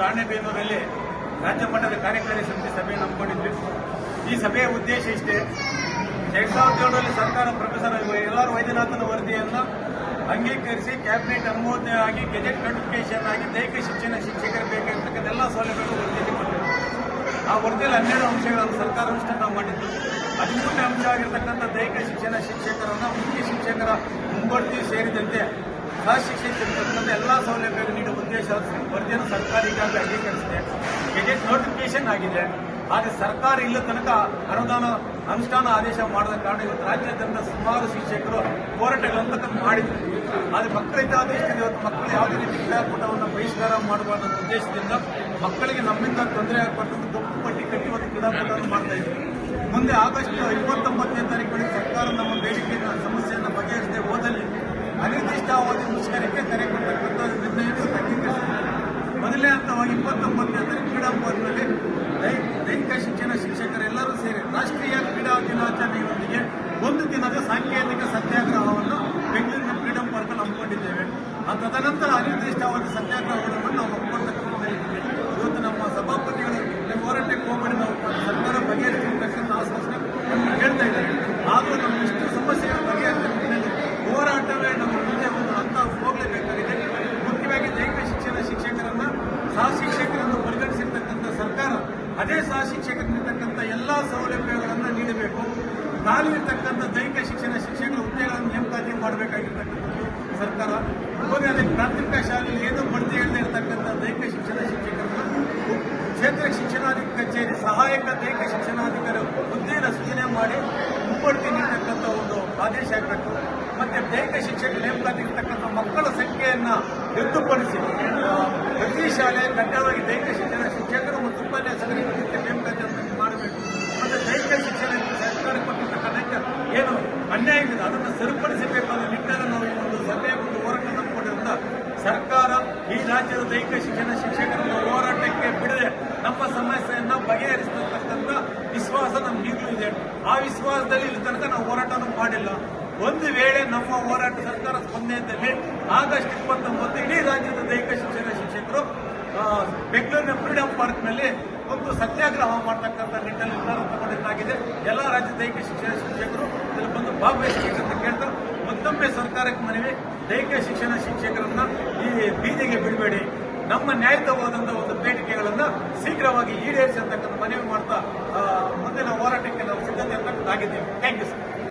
ರಾಣೆಬೆನ್ನೂರಲ್ಲಿ ರಾಜ್ಯ ಮಟ್ಟದ ಕಾರ್ಯಕಾರಿ ಸಮಿತಿ ಸಭೆಯನ್ನು ಹಮ್ಮಿಕೊಂಡಿದ್ವಿ. ಈ ಸಭೆಯ ಉದ್ದೇಶ ಇಷ್ಟೇ. 2007ರಲ್ಲಿ ಸರ್ಕಾರ ಪ್ರೊಫೆಸರ್ ಎಲ್.ಆರ್. ವೈದ್ಯನಾಥನ್ ವರದಿಯನ್ನು ಅಂಗೀಕರಿಸಿ ಕ್ಯಾಬಿನೆಟ್ ಅನುಮೋದನೆ ಆಗಿ ಗೆಜೆಟ್ ನೋಟಿಫಿಕೇಶನ್ ಆಗಿ ದೈಹಿಕ ಶಿಕ್ಷಣ ಶಿಕ್ಷಕರು ಬೇಕಾಗಿರ್ತಕ್ಕಂಥ ಎಲ್ಲ ಸೌಲಭ್ಯಗಳು ವರದಿಯಲ್ಲಿ ಕೊಟ್ಟಿದೆ. ಆ ವರದಿಯಲ್ಲಿ 12 ಅಂಶಗಳನ್ನು ಸರ್ಕಾರ ಅನುಷ್ಠಾನ ಮಾಡಿದ್ದು. 13ನೇ ಅಂಶ ಆಗಿರ್ತಕ್ಕಂಥ ದೈಹಿಕ ಶಿಕ್ಷಣ ಶಿಕ್ಷಕರನ್ನು ಮುಖ್ಯ ಶಿಕ್ಷಕರ ಮುಂಬಡ್ತಿ ಸೇರಿದಂತೆ ಸಹಶಿಕ್ಷಕರಿರ್ತಕ್ಕಂಥ ಎಲ್ಲ ಸೌಲಭ್ಯಗಳು ನೀಡುವ ಉದ್ದೇಶ ವರದಿಯನ್ನು ಸರ್ಕಾರ ಈಗಾಗಲೇ ಅಂಗೀಕರಿಸಿದೆ. ಗೆಜೆಟ್ ನೋಟಿಫಿಕೇಶನ್ ಆಗಿದೆ. ಆದರೆ ಸರ್ಕಾರ ಇಲ್ಲ ತನಕ ಅನುಷ್ಠಾನ ಆದೇಶ ಮಾಡದ ಕಾರಣ ಇವತ್ತು ರಾಜ್ಯಾದ್ಯಂತ ಸುಮಾರು ಶಿಕ್ಷಕರು ಹೋರಾಟಗಳನ್ನು ಮಾಡಿದ್ರು. ಆದರೆ ಮಕ್ಕಳ ಹಿತಾದೃಷ್ಟಿಯಿಂದ ಇವತ್ತು ಮಕ್ಕಳು ಯಾವುದೇ ರೀತಿ ಕ್ರೀಡಾಕೂಟವನ್ನು ಬಹಿಷ್ಕಾರ ಮಾಡಬಾರ್ದು ಉದ್ದೇಶದಿಂದ ಮಕ್ಕಳಿಗೆ ನಮ್ಮಿಂದ ತೊಂದರೆ ಆಗಬಾರ್ದು ದೊಡ್ಡ ಪಟ್ಟಿ ಕಟ್ಟಿ ಒಂದು ಕ್ರೀಡಾಕೂಟವನ್ನು ಮಾಡ್ತಾ ಇದ್ದೀವಿ. ಮುಂದೆ ಆಗಸ್ಟ್ 29ನೇ ತಾರೀಕಿನಲ್ಲಿ ಸರ್ಕಾರ ನಮ್ಮ ಬೇಡಿಕೆಯನ್ನು ಸಮಸ್ಯೆಯನ್ನು ಬಗೆಹರಿಸದೆ ಹೋದಲ್ಲಿ ಅನಿರ್ದಿಷ್ಟಾವಧಿ ಮುಷ್ಕರಕ್ಕೆ ಕರೆ ಕೊಟ್ಟಕ್ಕಂಥ ನಿರ್ಣಯವನ್ನು ಅಂಗೀಕರಿಸಿದೆ. ಮೊದಲನೇ ಹಂತವಾಗಿ 29ನೇ ತಾರೀಕು ಕ್ರೀಡಾಂಗಣದಲ್ಲಿ ದೈಹಿಕ ಶಿಕ್ಷಣ ಶಿಕ್ಷಕರೆಲ್ಲರೂ ಸೇರಿ ರಾಷ್ಟ್ರೀಯ ಕ್ರೀಡಾ ದಿನಾಚರಣೆಯೊಂದಿಗೆ ಒಂದು ದಿನದ ಸಾಂಕೇತಿಕ ಸತ್ಯಾಗ್ರಹವನ್ನು ಬೆಂಗಳೂರಿನ ಫ್ರೀಡಂ ಪಾರ್ಕ್ನಲ್ಲಿ ಹಮ್ಮಿಕೊಂಡಿದ್ದೇವೆ. ತದನಂತರ ಅನಿರ್ದಿಷ್ಟಾವಧಿ ಸತ್ಯಾಗ್ರಹಗಳನ್ನು ನಾವು ಹಮ್ಮಿಕೊಳ್ತಕ್ಕಂಥ ಇವತ್ತು ನಮ್ಮ ಸಭಾಪತಿಗಳು ಹೋರಾಟಕ್ಕೆ ಹೋಗಬೇಡಿ, ನಾವು ಸರ್ಕಾರ ಬಗೆಹರಿಸಿರ್ತಕ್ಕಂಥ ಆಶ್ವಾಸನೆ ಹೇಳ್ತಾ ಇದ್ದಾರೆ. ಆದರೂ ನಮ್ಮ ಇಷ್ಟು ಸಮಸ್ಯೆಗಳು ಬಗೆಹರಿಸಿದ ಹೋರಾಟವೇ ನಮ್ಮ ಮುಂದೆ ಒಂದು ಹಂತ ಹೋಗಲೇಬೇಕಾಗಿದೆ. ಮುಖ್ಯವಾಗಿ ದೈಹಿಕ ಶಿಕ್ಷಣ ಶಿಕ್ಷಕರನ್ನ ಸಹ ಶಿಕ್ಷಕರನ್ನು ಪರಿಗಣಿಸಿರ್ತಕ್ಕಂಥ ಸರ್ಕಾರ ಅದೇ ಸಹ ಶಿಕ್ಷಕರಿರ್ತಕ್ಕಂಥ ಎಲ್ಲ ಸೌಲಭ್ಯಗಳನ್ನು ನೀಡಬೇಕು. ಖಾಲಿ ಇರ್ತಕ್ಕಂಥ ದೈಹಿಕ ಶಿಕ್ಷಣ ಶಿಕ್ಷಕರ ಹುದ್ದೆಗಳನ್ನು ನೇಮಕಾತಿ ಮಾಡಬೇಕಾಗಿರ್ತಕ್ಕಂಥದ್ದು ಸರ್ಕಾರ. ಹೋಗಿ ಅದಕ್ಕೆ ಪ್ರಾಥಮಿಕ ಶಾಲೆಯಲ್ಲಿ ಏನೋ ಬಡ್ತಿ ಹೇಳದೇ ಇರತಕ್ಕಂಥ ದೈಹಿಕ ಶಿಕ್ಷಣ ಶಿಕ್ಷಕರನ್ನು ಕ್ಷೇತ್ರ ಶಿಕ್ಷಣಾಧಿಕಾರಿ ಕಚೇರಿ ಸಹಾಯಕ ದೈಹಿಕ ಶಿಕ್ಷಣಾಧಿಕಾರಿ ಹುದ್ದೆಯನ್ನು ಸೃಜನೆ ಮಾಡಿ ಮುಂಬಡ್ತಿ ನೀಡತಕ್ಕಂಥ ಒಂದು ಆದೇಶ ಆಗಬೇಕು. ಮತ್ತೆ ದೈಹಿಕ ಶಿಕ್ಷಕ ನೇಮಕಾತಿ ಇರತಕ್ಕಂಥ ಮಕ್ಕಳ ಸಂಖ್ಯೆಯನ್ನು ರದ್ದುಪಡಿಸಿ ಪ್ರತಿ ಶಾಲೆ ಕಡ್ಡಾಯವಾಗಿ ದೈಹಿಕ ಶಿಕ್ಷಣ ಶಿಕ್ಷಕರು ಮತ್ತು ಉಪನ್ಯಾಸಕರಿಗೆ ನೇಮಕಾತಿ ಮಾಡಬೇಕು. ಮತ್ತೆ ದೈಹಿಕ ಶಿಕ್ಷಣ ಸರ್ಕಾರ ಕೊಟ್ಟಿರ್ತಕ್ಕಂಥ ಏನು ಅನ್ಯಾಯ ಇದೆ ಅದನ್ನು ಸರಿಪಡಿಸಬೇಕಾದ ನಿಟ್ಟಿನಲ್ಲಿ ನಾವು ಈ ಒಂದು ಸಭೆಯ ಒಂದು ಹೋರಾಟ ನಂಬಿಕೊಂಡಿರೋದ್ರಿಂದ ಸರ್ಕಾರ ಈ ರಾಜ್ಯದ ದೈಹಿಕ ಶಿಕ್ಷಣ ಶಿಕ್ಷಕರನ್ನು ಹೋರಾಟಕ್ಕೆ ಬಿಡದೆ ನಮ್ಮ ಸಮಸ್ಯೆಯನ್ನು ಬಗೆಹರಿಸತಕ್ಕಂಥ ವಿಶ್ವಾಸ ನಮ್ಗೀಗಲೂ ಇದೆ. ಆ ವಿಶ್ವಾಸದಲ್ಲಿ ಇಲ್ಲಿ ತನಕ ನಾವು ಹೋರಾಟನೂ ಮಾಡಿಲ್ಲ. ಒಂದು ವೇಳೆ ನಮ್ಮ ಹೋರಾಟ ಸರ್ಕಾರ ಸ್ಪಂದನೆಯಲ್ಲಿ ಆಗಸ್ಟ್ 29 ಇಡೀ ರಾಜ್ಯದ ದೈಹಿಕ ಶಿಕ್ಷಣ ಶಿಕ್ಷಕರು ಬೆಂಗಳೂರಿನ ಫ್ರೀಡಂ ಪಾರ್ಕ್ನಲ್ಲಿ ಒಂದು ಸತ್ಯಾಗ್ರಹ ಮಾಡತಕ್ಕಂಥ ನಿಟ್ಟಿನಲ್ಲಿ ನಿರ್ಧಾರ ತಗೊಂಡಿದ್ದಾಗಿದೆ. ಎಲ್ಲ ರಾಜ್ಯದ ದೈಹಿಕ ಶಿಕ್ಷಣ ಶಿಕ್ಷಕರು ಇದರಲ್ಲಿ ಬಂದು ಭಾಗವಹಿಸಬೇಕಂತ ಕೇಳ್ತಾರೆ. ಮತ್ತೊಮ್ಮೆ ಸರ್ಕಾರಕ್ಕೆ ಮನವಿ, ದೈಹಿಕ ಶಿಕ್ಷಣ ಶಿಕ್ಷಕರನ್ನ ಈ ಬೀದಿಗೆ ಬಿಡಬೇಡಿ, ನಮ್ಮ ನ್ಯಾಯಯುತವಾದಂತಹ ಒಂದು ಬೇಡಿಕೆಗಳನ್ನು ಶೀಘ್ರವಾಗಿ ಈಡೇರಿಸತಕ್ಕಂಥ ಮನವಿ ಮಾಡ್ತಾ ಮುಂದಿನ ಹೋರಾಟಕ್ಕೆ ನಾವು ಸಿದ್ಧತೆ ಆಗಿದ್ದೇವೆ. Thank you sir.